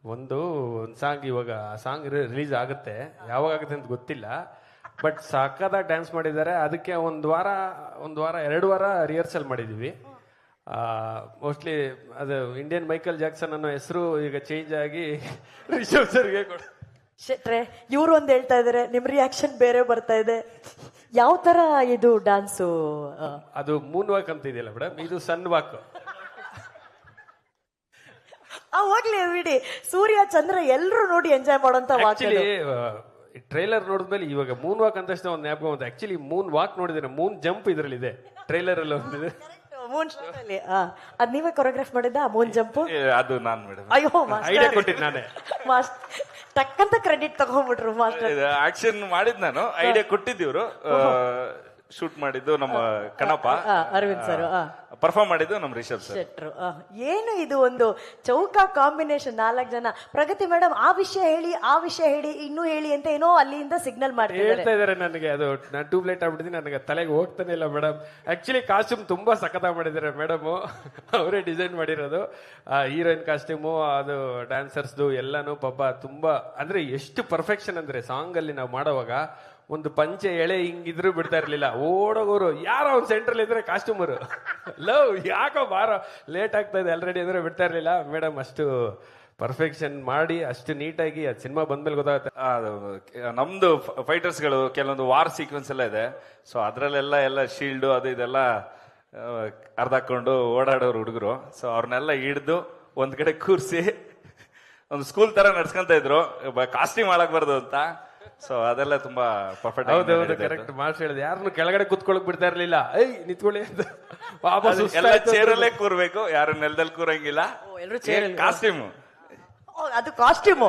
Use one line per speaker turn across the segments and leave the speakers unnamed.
ಒಂದು ಸಾಂಗ್ ಇವಾಗ song release ಆಗುತ್ತೆ, ಯಾವಾಗ ಆಗುತ್ತೆ ಅಂತ ಗೊತ್ತಿಲ್ಲ. ಬಟ್ ಸಕ್ಕತ್ತಾಗಿ ಡ್ಯಾನ್ಸ್ ಮಾಡಿದ್ದಾರೆ. ಅದಕ್ಕೆ ಒಂದು ವಾರ 2 ವಾರ ರಿಹರ್ಸಲ್ ಮಾಡಿದೀವಿ. ಮೋಸ್ಟ್ಲಿ ಅದು ಇಂಡಿಯನ್ ಮೈಕಲ್ ಜಾಕ್ಸನ್ ಅನ್ನೋ ಹೆಸರು ಈಗ ಚೇಂಜ್ ಆಗಿ ರಿಷಬ್ ಸರ್ಗೆ
ಶೆಟ್ರೆ, ಇವ್ರು ಒಂದ್ ಹೇಳ್ತಾ ಇದಾರೆ, ನಿಮ್ ರಿಯಾಕ್ಷನ್ ಬೇರೆ ಬರ್ತಾ ಇದೆ. ಯಾವ ತರ ಇದು ಡ್ಯಾನ್ಸು?
ಅದು ಮೂನ್ ವಾಕ್ ಅಂತ ಇದೆಯಲ್ಲ ಮೇಡಮ್, ಇದು ಸನ್ ವಾಕ್.
ಹೋಗ್ಲಿ ಬಿಡಿ, ಸೂರ್ಯ ಚಂದ್ರ ಎಲ್ರು ನೋಡಿ ಎಂಜಾಯ್ ಮಾಡೋಂತ ವಾಕ್.
ಆಕ್ಚುಲಿ ಟ್ರೈಲರ್ ನೋಡಿದ್ಮೇಲೆ ಇವಾಗ ಮೂನ್ ವಾಕ್ ಅಂತ ಒಂದು ಜ್ಞಾಪಕ ಬಂತು. ಆಕ್ಚುಲಿ ಮೂನ್ ವಾಕ್ ನೋಡಿದ್ರೆ ಮೂನ್ ಜಂಪ್ ಇದ್ರಲ್ಲಿ ಇದೆ, ಟ್ರೈಲರ್ ಅಲ್ಲಿ ಒಂದಿದೆ.
ಮೂನ್ ಶಾಟ್ ಅಲ್ಲಿ ಅದ್ ನೀವೇ ಕೊರಿಯೋಗ್ರಾಫ್ ಮಾಡಿದ್ದ ಮೂನ್ ಜಂಪ್?
ಅದು ನಾನ್ ಮೇಡಮ್.
ಅಯ್ಯೋ,
ಐಡಿಯಾ ಕೊಟ್ಟಿದ್ದು ನಾನೇ.
ಟಕ್ಕಂತ ಕ್ರೆಡಿಟ್ ತಗೊಂಡ್ಬಿಟ್ರು ಮಾಸ್ಟರ್.
ಆಕ್ಷನ್ ಮಾಡಿದ್ ನಾನು, ಐಡಿಯಾ ಕೊಟ್ಟಿದ್ದೀವ್ರು. ಶೂಟ್ ಮಾಡಿದ್ದು ನಮ್ಮ ಕಣಪ್ಪ,
ಅರವಿಂದ್ ಸರ್,
ಪರ್ಫಾರ್ಮ್ ಮಾಡಿದ್ದು ನಮ್ಮ ರಿಷಬ್ ಸರ್.
ಶೆಟ್ರು. ಏನು ಇದು ಒಂದು ಚೌಕ ಕಾಂಬಿನೇಷನ್, 4 ಜನ. ಪ್ರಗತಿ ಮೇಡಮ್ ಆ ವಿಷಯ ಹೇಳಿ ಇನ್ನೂ ಹೇಳಿ ಅಂತ ಏನೋ ಅಲ್ಲಿಂದ ಸಿಗ್ನಲ್
ಹೇಳ್ತಾ ಇದಾರೆ ನನಗೆ. ಅದು ನಾನು ಟ್ಯೂಬ್ಲೈಟ್ ಆಗ್ಬಿಟ್ಟಿದ್ದೀನಿ, ನನಗೆ ತಲೆಗೆ ಹೋಗ್ತಾನೆ ಇಲ್ಲ ಮೇಡಮ್. ಆಕ್ಚುಲಿ ಕಾಸ್ಟ್ಯೂಮ್ ತುಂಬಾ ಸಖತ್ತಾಗಿ ಮಾಡಿದ್ದಾರೆ ಮೇಡಮ್, ಅವರೇ ಡಿಸೈನ್ ಮಾಡಿರೋದು. ಹೀರೋಯಿನ್ ಕಾಸ್ಟ್ಯೂಮು, ಅದು ಡ್ಯಾನ್ಸರ್ಸ್ದು ಎಲ್ಲಾನು ಪಾಪ ತುಂಬಾ, ಅಂದ್ರೆ ಎಷ್ಟು ಪರ್ಫೆಕ್ಷನ್ ಅಂದ್ರೆ ಸಾಂಗ್ ಅಲ್ಲಿ ನಾವು ಮಾಡೋವಾಗ ಒಂದು ಪಂಚೆ ಎಳೆ ಹಿಂಗಿದ್ರು ಬಿಡ್ತಾ ಇರ್ಲಿಲ್ಲ. ಓಡೋಗೋರು ಯಾರೋ ಒಂದು ಸೆಂಟ್ರಲ್ ಇದ್ರೆ ಕಾಸ್ಟ್ಯೂಮರು ಲವ್ ಯಾಕೋ ಬಾರೋ ಲೇಟ್ ಆಗ್ತಾ ಇದೆ ಆಲ್ರೆಡಿ ಅಂದ್ರೆ ಬಿಡ್ತಾ ಇರ್ಲಿಲ್ಲ. ಮೇಡಮ್ ಅಷ್ಟು ಪರ್ಫೆಕ್ಷನ್ ಮಾಡಿ ಅಷ್ಟು ನೀಟಾಗಿ ಅದು ಸಿನಿಮಾ ಬಂದ್ಮೇಲೆ ಗೊತ್ತಾಗುತ್ತೆ.
ನಮ್ದು ಫೈಟರ್ಸ್ಗಳು ಕೆಲವೊಂದು ವಾರ್ ಸೀಕ್ವೆನ್ಸ್ ಎಲ್ಲ ಇದೆ. ಸೊ ಅದ್ರಲ್ಲೆಲ್ಲ ಶೀಲ್ಡು ಅದು ಇದೆಲ್ಲ ಅರ್ಧಾಕೊಂಡು ಓಡಾಡೋರು ಹುಡುಗರು. ಸೊ ಅವ್ರನ್ನೆಲ್ಲ ಹಿಡ್ದು ಒಂದ್ ಕಡೆ ಕೂರಿಸಿ ಒಂದು ಸ್ಕೂಲ್ ತರ ನಡ್ಸ್ಕೊಂತ ಇದ್ರು, ಕಾಸ್ಟ್ಯೂಮ್ ಮಾಡಕ್ಬಾರ್ದು ಅಂತ. ಸೊ ಅದೆಲ್ಲ ತುಂಬಾ ಪರ್ಫೆಕ್ಟ್.
ಹೌದೌದು, ಕರೆಕ್ಟ್ ಮಾಸ್ಟರ್ ಹೇಳಿದೆ. ಯಾರನ್ನು ಕೆಳಗಡೆ ಕುತ್ಕೊಳಕ್ ಬಿಡ್ತಾ ಇರ್ಲಿಲ್ಲ. ನಿಂತ್ಕೊಳ್ಳಿ ಅಂತ ವಾಪಸ್
ಎಲ್ಲ ಚೇರಲ್ಲೇ ಕೂರ್ಬೇಕು, ಯಾರು ನೆಲದಲ್ಲಿ ಕೂರಂಗಿಲ್ಲ. ಕಾಸ್ಟ್ಯೂಮ್
ಅದು ಕಾಸ್ಟ್ಯೂಮು.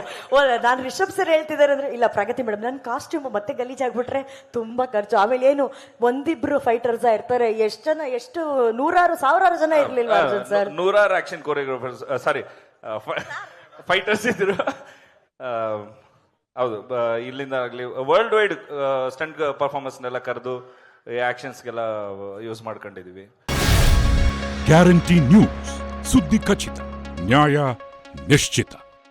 ನಾನು ರಿಷಬ್ ಸರ್ ಹೇಳ್ತಿದ್ದಾರೆ ಅಂದ್ರೆ, ಇಲ್ಲ ಪ್ರಗತಿ ಮೇಡಮ್ ನನ್ ಕಾಸ್ಟ್ಯೂಮ್ ಮತ್ತೆ ಗಲೀಜಾಗ್ಬಿಟ್ರೆ ತುಂಬಾ ಖರ್ಚು. ಆಮೇಲೆ ಏನು ಒಂದಿಬ್ರು ಫೈಟರ್ಸ್ ಇರ್ತಾರೆ, ಎಷ್ಟು ನೂರಾರು ಸಾವಿರಾರು ಜನ ಇರ್ಲಿಲ್ವಾ ಅರ್ಜುನ್ ಸರ್?
100 ಆಕ್ಷನ್ ಕೊರಿಯೋಗ್ರಾಫರ್ಸ್, ಸಾರಿ ಫೈಟರ್ಸ್ ಇದ್ರು. ಹೌದು, ಇಲ್ಲಿಂದ ಆಗ್ಲಿ ವರ್ಲ್ಡ್ ವೈಡ್ ಸ್ಟಂಟ್ ಪರ್ಫಾರ್ಮೆನ್ಸ್ ಕರೆದು ಆಕ್ಷನ್ಸ್ಗೆಲ್ಲ ಯೂಸ್ ಮಾಡ್ಕೊಂಡಿದೀವಿ.
ಗ್ಯಾರಂಟಿ ನ್ಯೂಸ್, ಸುದ್ದಿ ಖಚಿತ, ನ್ಯಾಯ ನಿಶ್ಚಿತ.